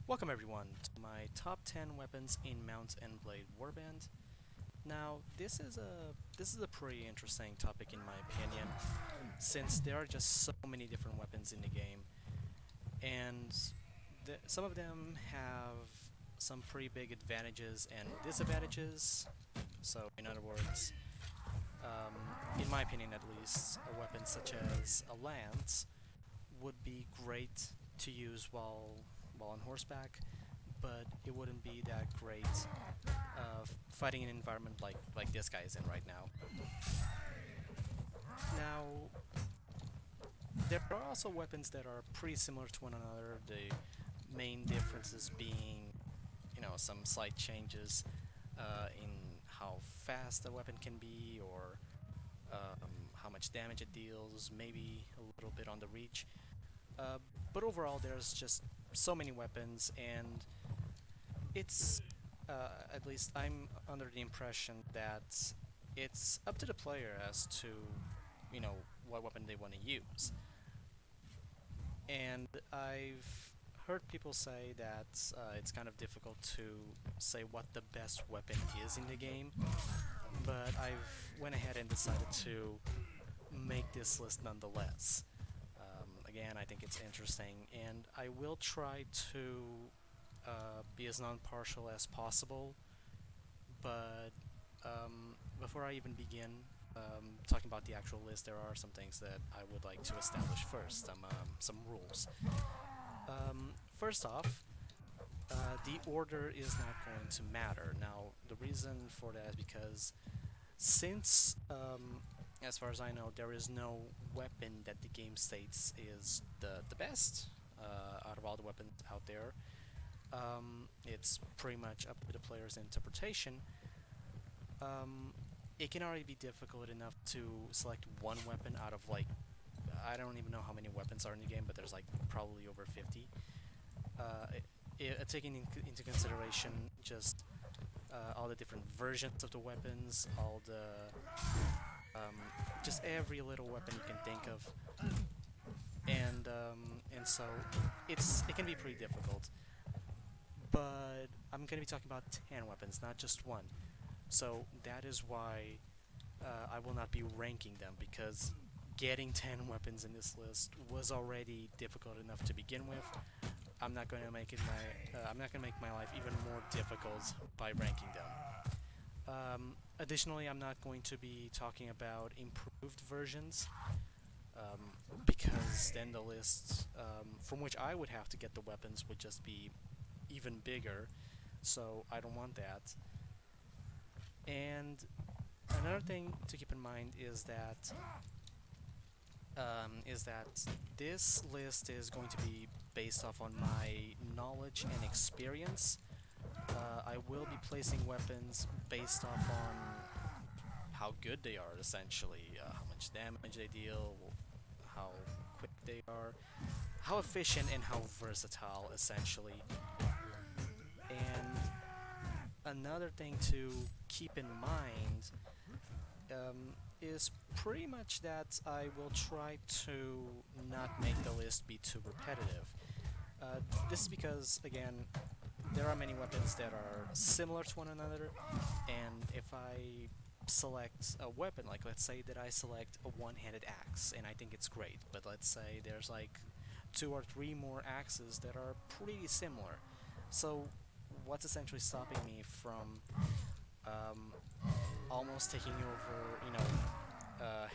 Welcome everyone to my top 10 weapons in Mount and Blade Warband. Now, this is a pretty interesting topic in my opinion, since there are just so many different weapons in the game, and some of them have some pretty big advantages and disadvantages. So, in other words, in my opinion at least, a weapon such as a lance would be great to use while on horseback, but it wouldn't be that great fighting an environment like this guy is in right now. Now, there are also weapons that are pretty similar to one another. The main differences being, some slight changes in how fast a weapon can be, or how much damage it deals, maybe a little bit on the reach. Uh, but overall, there's just so many weapons, and it's at least I'm under the impression that it's up to the player as to what weapon they want to use. And I've heard people say that it's kind of difficult to say what the best weapon is in the game, but I've went ahead and decided to make this list nonetheless. Again, I think it's interesting, and I will try to be as non-partial as possible. But before I even begin talking about the actual list, there are some things that I would like to establish first, some rules. First off, the order is not going to matter. Now, the reason for that is because since, as far as I know, there is no weapon that the game states is the best out of all the weapons out there. It's pretty much up to the player's interpretation. It can already be difficult enough to select one weapon out of like, I don't even know how many weapons are in the game, but there's like probably over 50. Taking into consideration all the different versions of the weapons, all the just every little weapon you can think of, and so it can be pretty difficult. But I'm gonna be talking about 10 weapons, not just one. So that is why I will not be ranking them, because getting 10 weapons in this list was already difficult enough to begin with. I'm not gonna make my life even more difficult by ranking them. Additionally, I'm not going to be talking about improved versions, because then the list from which I would have to get the weapons would just be even bigger. So I don't want that. And another thing to keep in mind is that this list is going to be based off on my knowledge and experience. I will be placing weapons based off on how good they are, essentially, how much damage they deal, how quick they are, how efficient and how versatile, essentially. And another thing to keep in mind is pretty much that I will try to not make the list be too repetitive. This is because, again, there are many weapons that are similar to one another, and if I select a weapon, like let's say that I select a one-handed axe, and I think it's great, but let's say there's like two or three more axes that are pretty similar. So what's essentially stopping me from um, almost taking over,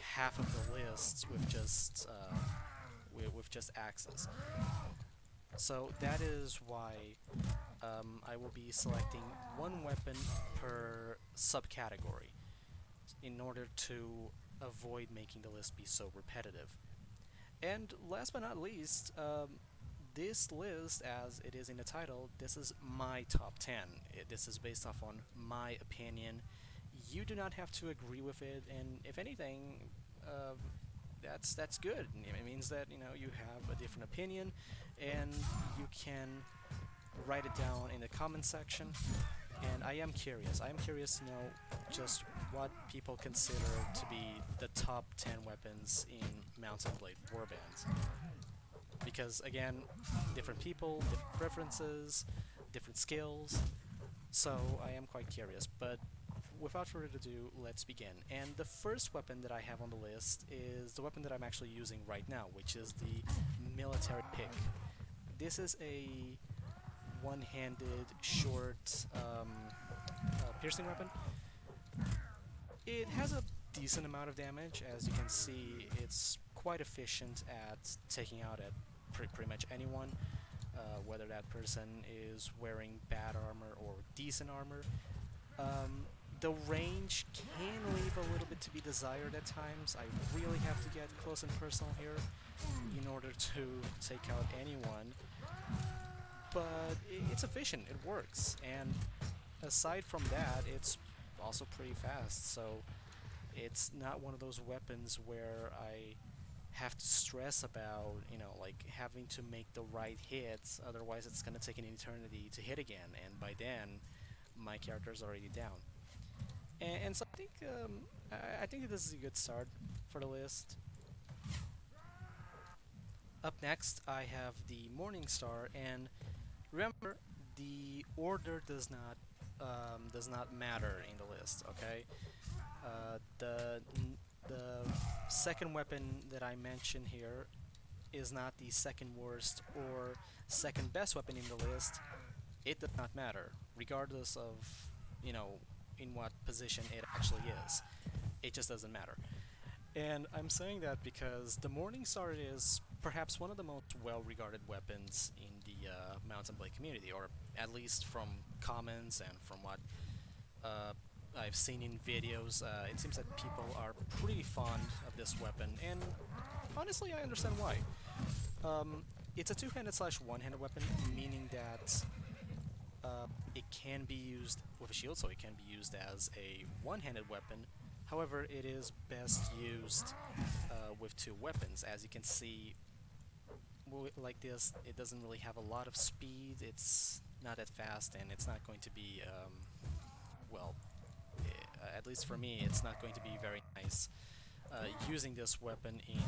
half of the lists with just axes? So that is why I will be selecting one weapon per subcategory in order to avoid making the list be so repetitive. And last but not least, this list, as it is in the title, this is my top 10. This is based off on my opinion. You do not have to agree with it, and if anything, uh, that's good. It means that you have a different opinion, and you can write it down in the comment section. And I am curious. I am curious to know just what people consider to be the top 10 weapons in Mount and Blade Warband. because again, different people, different preferences, different skills. So I am quite curious, but without further ado, let's begin. And the first weapon that I have on the list is the weapon that I'm actually using right now, which is the military pick. This is a one-handed, short, piercing weapon. It has a decent amount of damage. As you can see, it's quite efficient at taking out at pretty much anyone, whether that person is wearing bad armor or decent armor. The range can leave a little bit to be desired at times. I really have to get close and personal here in order to take out anyone. But it's efficient, it works, and aside from that, it's also pretty fast, so it's not one of those weapons where I have to stress about, like having to make the right hits, otherwise it's gonna take an eternity to hit again, and by then, my character's already down. And so I think this is a good start for the list. Up next, I have the Morning Star, and remember, the order does not matter in the list. Okay, the second weapon that I mention here is not the second worst or second best weapon in the list. It does not matter, regardless of in what position it actually is. It just doesn't matter. And I'm saying that because the Morningstar is perhaps one of the most well-regarded weapons in the Mount and Blade community, or at least from comments and from what I've seen in videos. It seems that people are pretty fond of this weapon, and honestly, I understand why. It's a two-handed slash one-handed weapon, meaning that it can be used with a shield, so it can be used as a one-handed weapon. However, it is best used with two weapons. As you can see, like this, it doesn't really have a lot of speed, it's not that fast, and it's not going to be, well, at least for me, it's not going to be very nice using this weapon in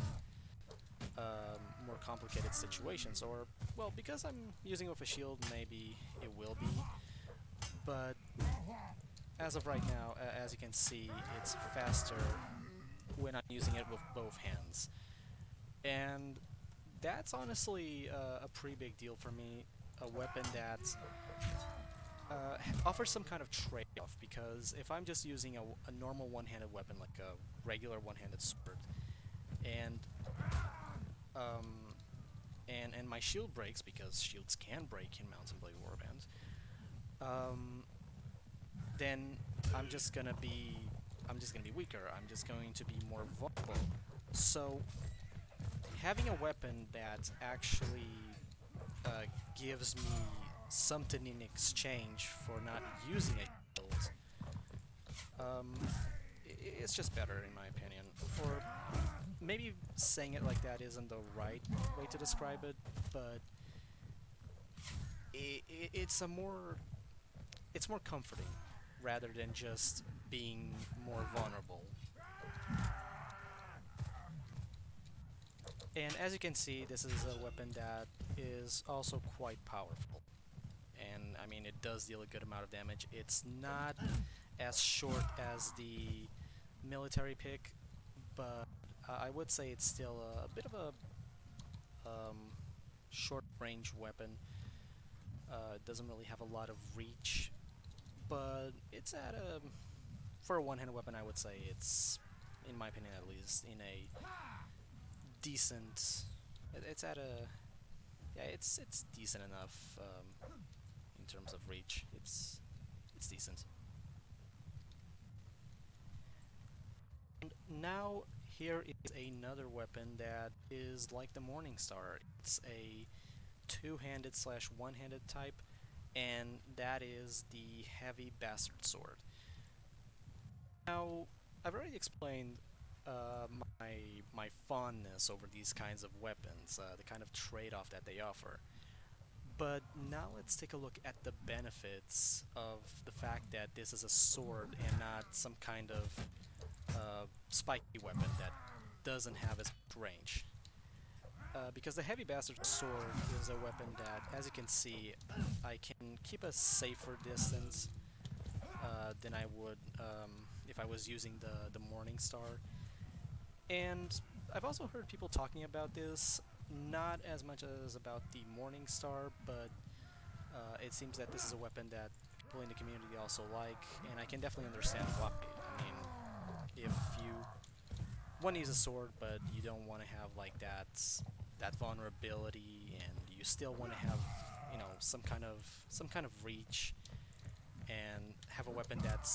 more complicated situations. Or, well, because I'm using it with a shield, maybe it will be, but as of right now, as you can see, it's faster when I'm using it with both hands. And that's honestly a pretty big deal for me, a weapon that offers some kind of trade-off, because if I'm just using a normal one-handed weapon, like a regular one-handed sword, and and my shield breaks, because shields can break in Mount and Blade Warband, then I'm just gonna be weaker. I'm just going to be more vulnerable. So having a weapon that actually gives me something in exchange for not using a shield, it's just better in my opinion. Or maybe saying it like that isn't the right way to describe it, but it's more comforting rather than just being more vulnerable. And as you can see, this is a weapon that is also quite powerful. And I mean, it does deal a good amount of damage. It's not as short as the military pick, but I would say it's still a bit of a short range weapon. It doesn't really have a lot of reach, but it's at a, for a one-handed weapon, I would say it's, in my opinion at least, in a decent, it's at a, yeah, it's decent enough in terms of reach. It's decent. And now here is another weapon that is like the Morningstar. It's a two-handed slash one-handed type, and that is the Heavy Bastard Sword. Now, I've already explained my fondness over these kinds of weapons, the kind of trade-off that they offer. But now let's take a look at the benefits of the fact that this is a sword and not some kind of spiky weapon that doesn't have as much range. because the Heavy Bastard Sword is a weapon that, as you can see, I can keep a safer distance than I would if I was using the Morning Star. And I've also heard people talking about this, not as much as about the Morning Star, but it seems that this is a weapon that people in the community also like, and I can definitely understand why. I mean, if you want to use a sword, but you don't want to have like that vulnerability, and you still want to have, you know, some kind of reach, and have a weapon that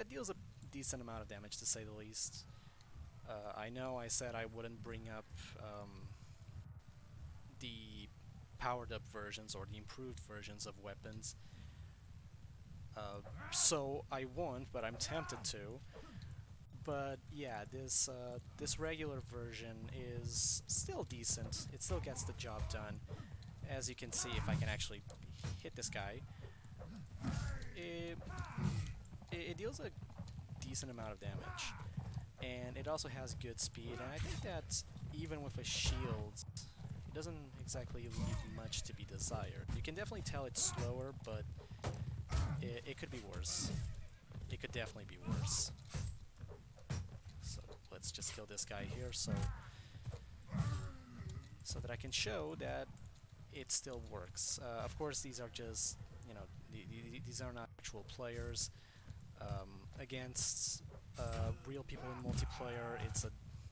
deals a decent amount of damage, to say the least. I know I said I wouldn't bring up the powered up versions or the improved versions of weapons, so I won't, but I'm tempted to. But yeah, this regular version is still decent. It still gets the job done. As you can see, if I can actually hit this guy, it, it deals a decent amount of damage. And it also has good speed, and I think that even with a shield, it doesn't exactly leave much to be desired. You can definitely tell it's slower, but it could be worse. It could definitely be worse. So let's just kill this guy here, so that I can show that it still works. Of course, these are just, you know, these are not actual players. Against real people in multiplayer,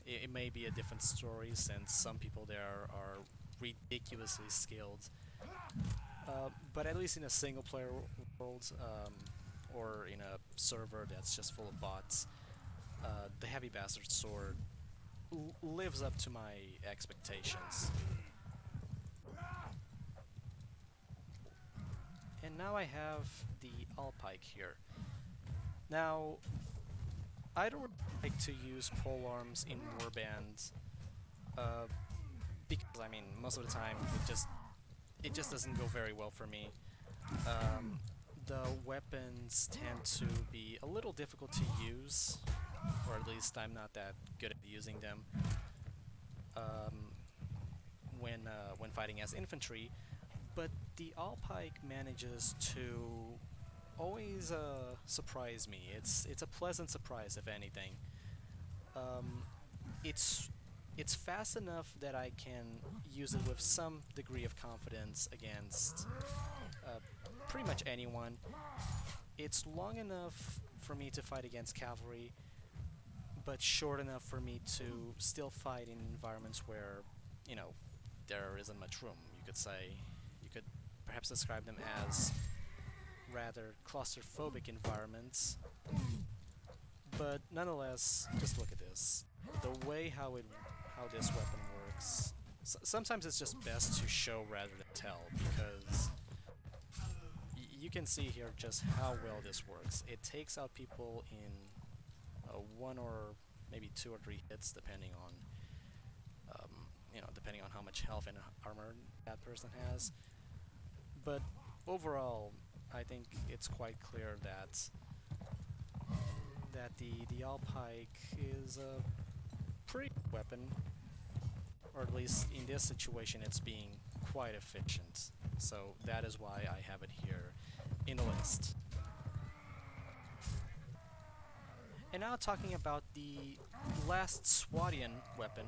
it may be a different story, since some people there are ridiculously skilled. But at least in a single player world, or in a server that's just full of bots, the Heavy Bastard Sword lives up to my expectations. And now I have the Alpike here. Now, I don't really like to use polearms in Warband, uh, because I mean most of the time it just doesn't go very well for me. Um, the weapons tend to be a little difficult to use, or at least I'm not that good at using them um, when fighting as infantry. But the Alpike manages to always surprise me. It's a pleasant surprise, if anything. Um, it's it's fast enough that I can use it with some degree of confidence against uh, pretty much anyone. It's long enough for me to fight against cavalry, but short enough for me to still fight in environments where, you know, there isn't much room. You could say, you could perhaps describe them as rather claustrophobic environments. But nonetheless, just look at this. The way how this weapon works. Sometimes it's just best to show rather than tell, because you can see here just how well this works. It takes out people in one or maybe two or three hits, depending on depending on how much health and armor that person has. But overall, I think it's quite clear that the Alpike is a pretty good weapon, or at least in this situation it's being quite efficient. So that is why I have it here in the list. And now talking about the last Swadian weapon,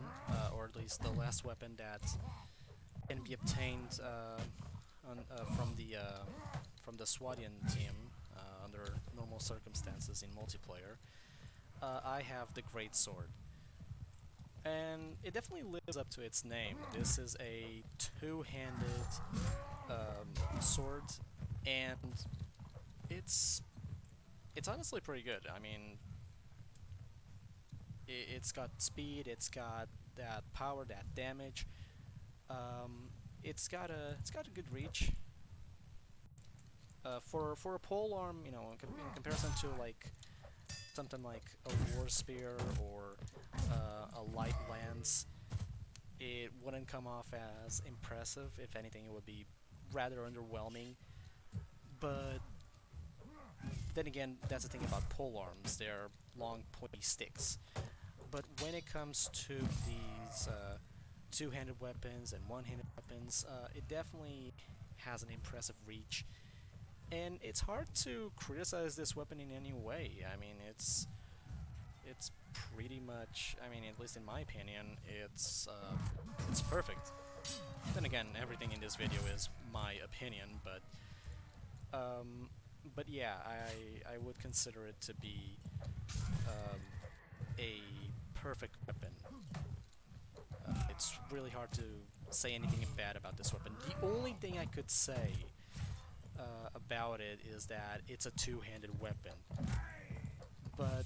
or at least the last weapon that can be obtained from the Swadian team under normal circumstances in multiplayer. I have the Great Sword, and it definitely lives up to its name. This is a two-handed sword, and it's honestly pretty good. I mean, it's got speed, it's got that power, that damage. It's got a good reach. For a pole arm, you know, in comparison to like something like a war spear or a light lance, it wouldn't come off as impressive. If anything, it would be rather underwhelming. But then again, that's the thing about pole arms. They're long, pointy sticks. But when it comes to these two-handed weapons and one-handed weapons, it definitely has an impressive reach. And it's hard to criticize this weapon in any way. I mean, it's pretty much, I mean, at least in my opinion, it's perfect. Then again, everything in this video is my opinion, um, but yeah, I would consider it to be um, a perfect weapon. It's really hard to say anything bad about this weapon. The only thing I could say about it is that it's a two-handed weapon. But,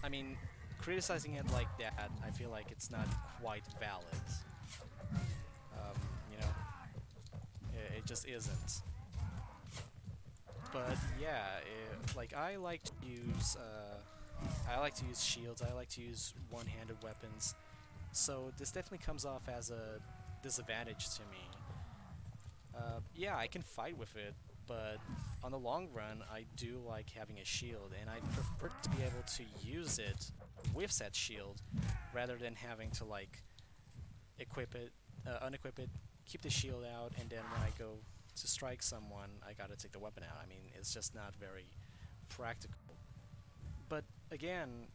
I mean, criticizing it like that, I feel like it's not quite valid. You know, it just isn't. But yeah, like I like to use shields. I like to use one-handed weapons. So this definitely comes off as a disadvantage to me. Yeah, I can fight with it, but on the long run, I do like having a shield, and I prefer to be able to use it with said shield rather than having to like equip it, unequip it, keep the shield out, and then when I go to strike someone, I gotta take the weapon out. I mean, it's just not very practical. But again,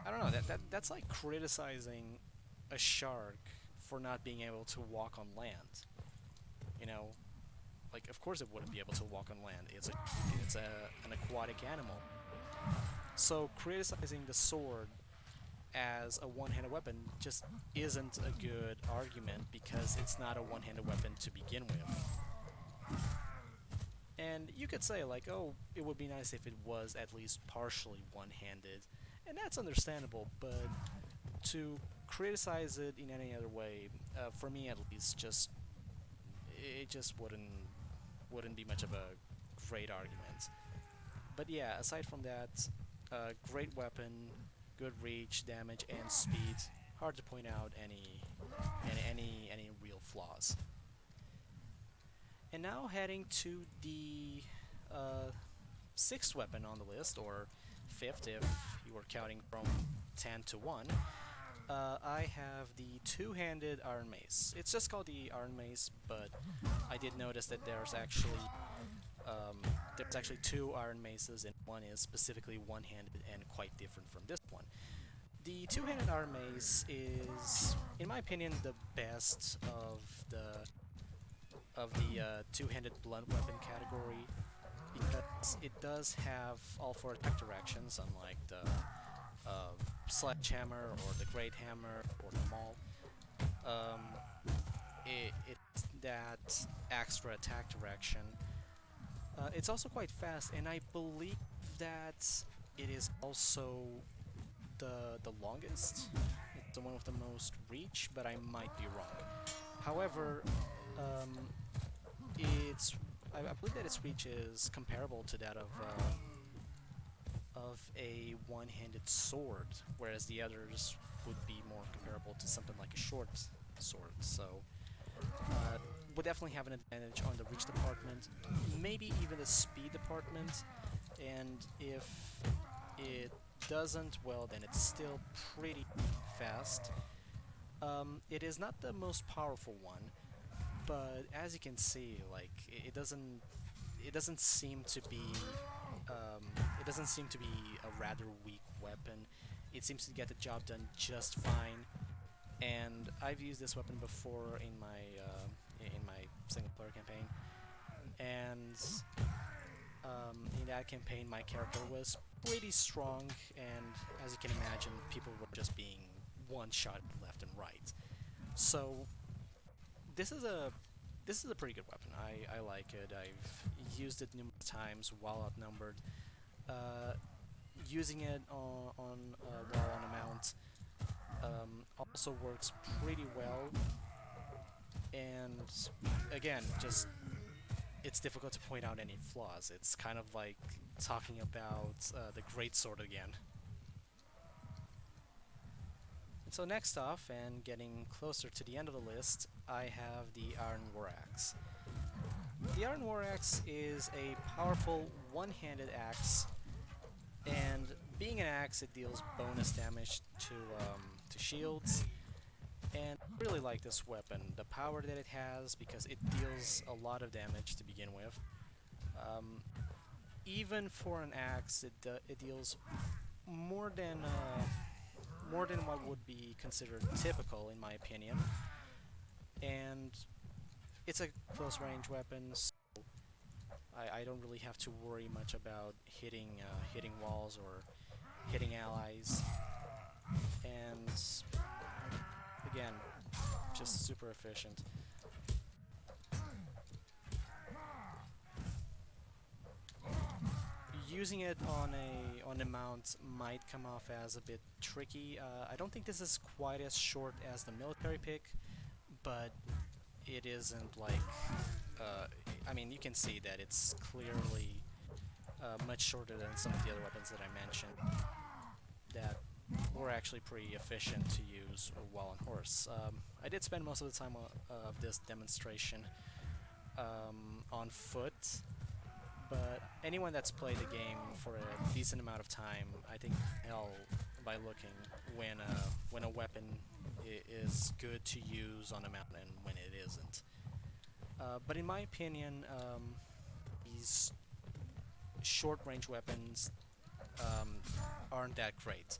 I don't know. That's like criticizing a shark for not being able to walk on land. You know, like of course it wouldn't be able to walk on land. It's an aquatic animal. So criticizing the sword as a one-handed weapon just isn't a good argument because it's not a one-handed weapon to begin with. And you could say like, oh, it would be nice if it was at least partially one-handed, and that's understandable, but to criticize it in any other way, for me at least, just it just wouldn't be much of a great argument. But yeah, aside from that, great weapon, good reach, damage, and speed. Hard to point out any real flaws. And now heading to the sixth weapon on the list, or fifth if you were counting from 10 to 1. I have the two-handed Iron Mace. It's just called the Iron Mace, but I did notice that there's actually two Iron Maces, and one is specifically one-handed and quite different from this one. The two-handed Iron Mace is, in my opinion, the best of the two-handed blunt weapon category because it does have all four attack directions, unlike the sledgehammer or the great hammer or the maul. Um, it's that extra attack direction. It's also quite fast, and I believe that it is also the longest. It's the one with the most reach, but I might be wrong. However, um, I believe that its reach is comparable to that of a one-handed sword, whereas the others would be more comparable to something like a short sword. So, would definitely have an advantage on the reach department, maybe even the speed department. And if it doesn't, well, then it's still pretty fast. It is not the most powerful one, but as you can see, like it doesn't seem to be um, it doesn't seem to be a rather weak weapon. It seems to get the job done just fine. And I've used this weapon before in my single player campaign, and in that campaign my character was pretty strong, and as you can imagine, people were just being one-shot left and right. So this is a this is a pretty good weapon. I like it. I've used it numerous times while outnumbered. Uh, Using it while on a mount also works pretty well. And again, just it's difficult to point out any flaws. It's kind of like talking about the great sword again. And so next off, and getting closer to the end of the list, I have the Iron War Axe. The Iron War Axe is a powerful one-handed axe, and being an axe, it deals bonus damage to shields, And I really like this weapon, the power that it has, because it deals a lot of damage to begin with. Um, Even for an axe, it deals more than more than what would be considered typical, in my opinion. And it's a close range weapon, so I don't really have to worry much about hitting walls or hitting allies. And again, just super efficient. Using it on a mount might come off as a bit tricky. I don't think this is quite as short as the military pick, but it isn't like. Uh, I mean, you can see that it's clearly much shorter than some of the other weapons that I mentioned that were actually pretty efficient to use while on horse. I did spend most of the time of this demonstration on foot, but anyone that's played the game for a decent amount of time, I think, can tell by looking when a weapon is good to use on a mountain and when it isn't. But in my opinion, these short-range weapons um, aren't that great.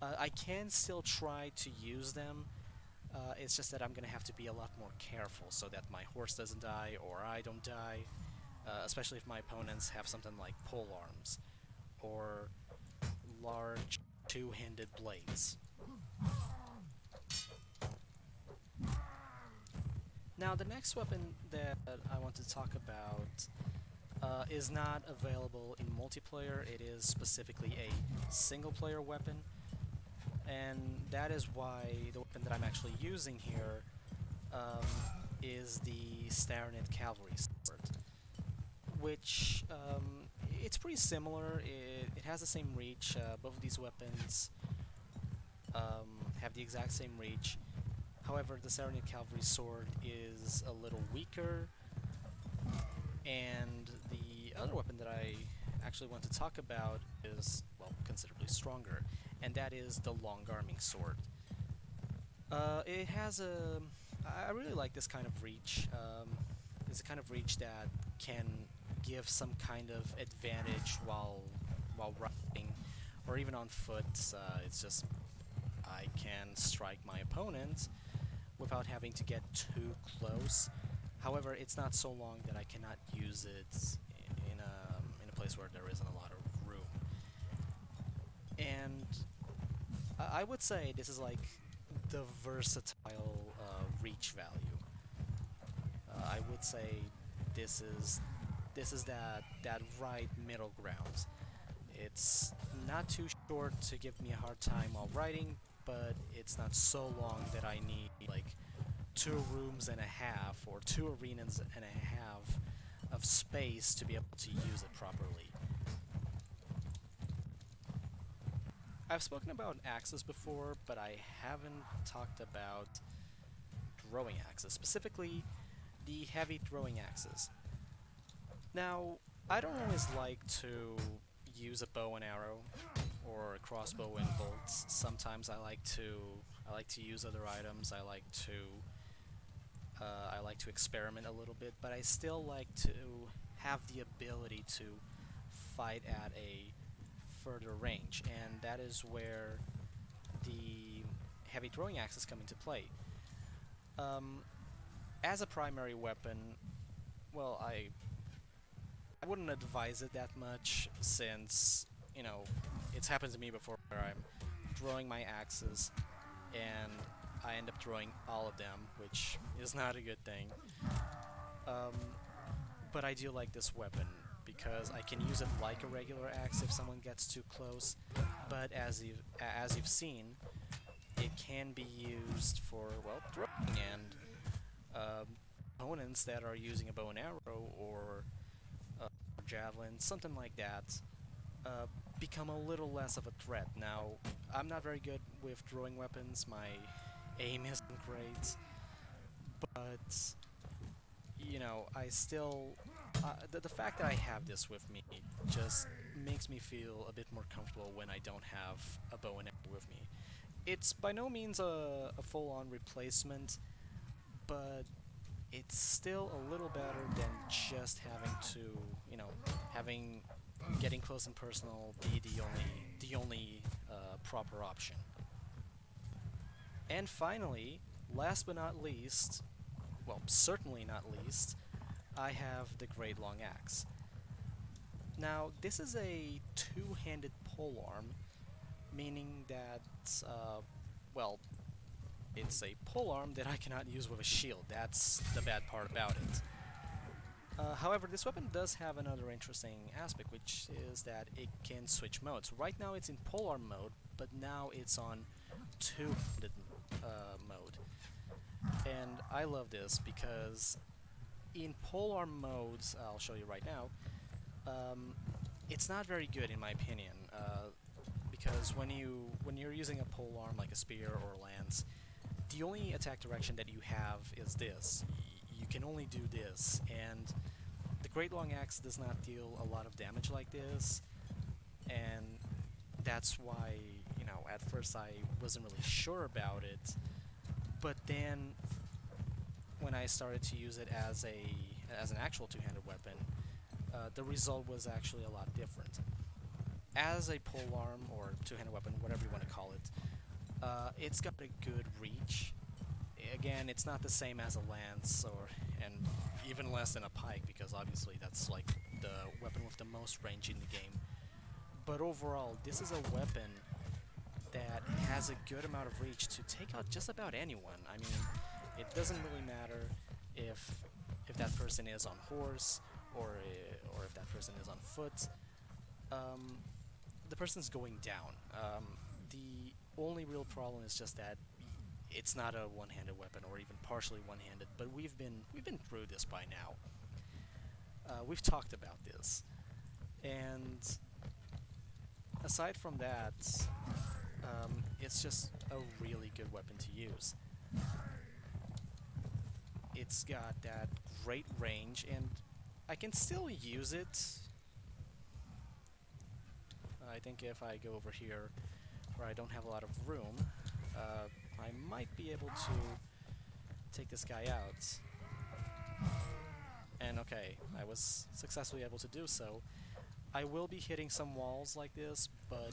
I can still try to use them. It's just that I'm gonna have to be a lot more careful so that my horse doesn't die or I don't die, especially if my opponents have something like pole arms or large two-handed blades. Now, the next weapon that I want to talk about is not available in multiplayer. It is specifically a single-player weapon, and that is why the weapon that I'm actually using here um, is the Starinid Cavalry Sword, which it's pretty similar. It has the same reach. Both of these weapons have the exact same reach. However, the Starinid Cavalry Sword is a little weaker, and the other weapon that I actually want to talk about is, well, considerably stronger, and that is the Long-Arming Sword. It has a... I really like this kind of reach. It's a kind of reach that can give some kind of advantage while riding, or even on foot. It's just I can strike my opponent without having to get too close. However, it's not so long that I cannot use it in a place where there isn't a lot of room. And I would say this is like the versatile reach value. I would say this is that right middle ground. It's not too short to give me a hard time while riding, but it's not so long that I need like 2 rooms and a half or 2 arenas and a half of space to be able to use it properly. I've spoken about axes before, but I haven't talked about throwing axes, specifically the heavy throwing axes. Now, I don't always like to use a bow and arrow or a crossbow and bolts. Sometimes I like to use other items. I like to experiment a little bit, but I still like to have the ability to fight at a further range, and that is where the heavy throwing axes come into play. Um, as a primary weapon, well, I wouldn't advise it that much since, you know, it's happened to me before where I'm throwing my axes and I end up throwing all of them, which is not a good thing. Um, but I do like this weapon because I can use it like a regular axe if someone gets too close, but as you've seen, it can be used for, well, throwing, and opponents that are using a bow and arrow or javelin, something like that, uh, become a little less of a threat. Now, I'm not very good with throwing weapons, my aim isn't great, but, you know, I still... the fact that I have this with me just makes me feel a bit more comfortable when I don't have a bow and arrow with me. It's by no means a full-on replacement, but it's still a little better than just having to, having getting close and personal be the only proper option. And finally, last but not least, well, certainly not least, I have the Great Long Axe. Now, this is a two-handed polearm, meaning that, uh, well, it's a polearm that I cannot use with a shield. That's the bad part about it. However, this weapon does have another interesting aspect, which is that it can switch modes. Right now it's in polearm mode, but now it's on two-handed mode. And I love this because in polearm modes, I'll show you right now, um, it's not very good in my opinion. Because when you're using a polearm like a spear or a lance, the only attack direction that you have is this. You can only do this, and the Great Long Axe does not deal a lot of damage like this, and that's why, at first I wasn't really sure about it, but then when I started to use it as an actual two-handed weapon, the result was actually a lot different. As a polearm or two-handed weapon, whatever you want to call it, it's got a good reach. Again, it's not the same as a lance and even less than a pike, because obviously that's like the weapon with the most range in the game. But overall, this is a weapon that has a good amount of reach to take out just about anyone. I mean, it doesn't really matter if that person is on horse or if that person is on foot. Um, the person's going down. The only real problem is just that it's not a one-handed weapon or even partially one-handed. But we've been through this by now. We've talked about this, and aside from that, it's just a really good weapon to use. It's got that great range, and I can still use it. I think if I go over here where I don't have a lot of room, I might be able to take this guy out. And okay, I was successfully able to do so. I will be hitting some walls like this, but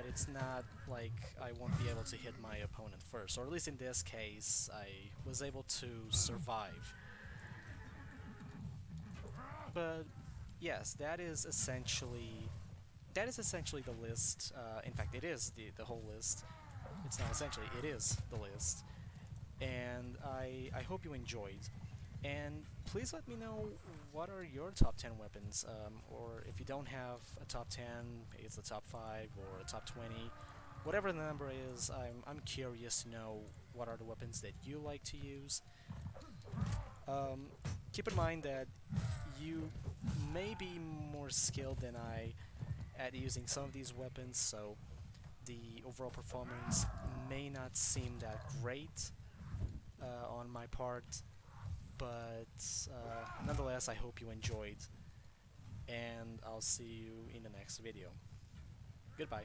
it's not like I won't be able to hit my opponent first, or at least in this case, I was able to survive. But yes, that is essentially the list. In fact, it is the whole list. It's not essentially, it is the list. And I hope you enjoyed. And please let me know what are your top 10 weapons, or if you don't have a top 10, maybe it's the top 5 or a top 20. Whatever the number is, I'm curious to know what are the weapons that you like to use. Um, Keep in mind that you may be more skilled than I at using some of these weapons, so the overall performance may not seem that great on my part, but nonetheless, I hope you enjoyed, and I'll see you in the next video. Goodbye.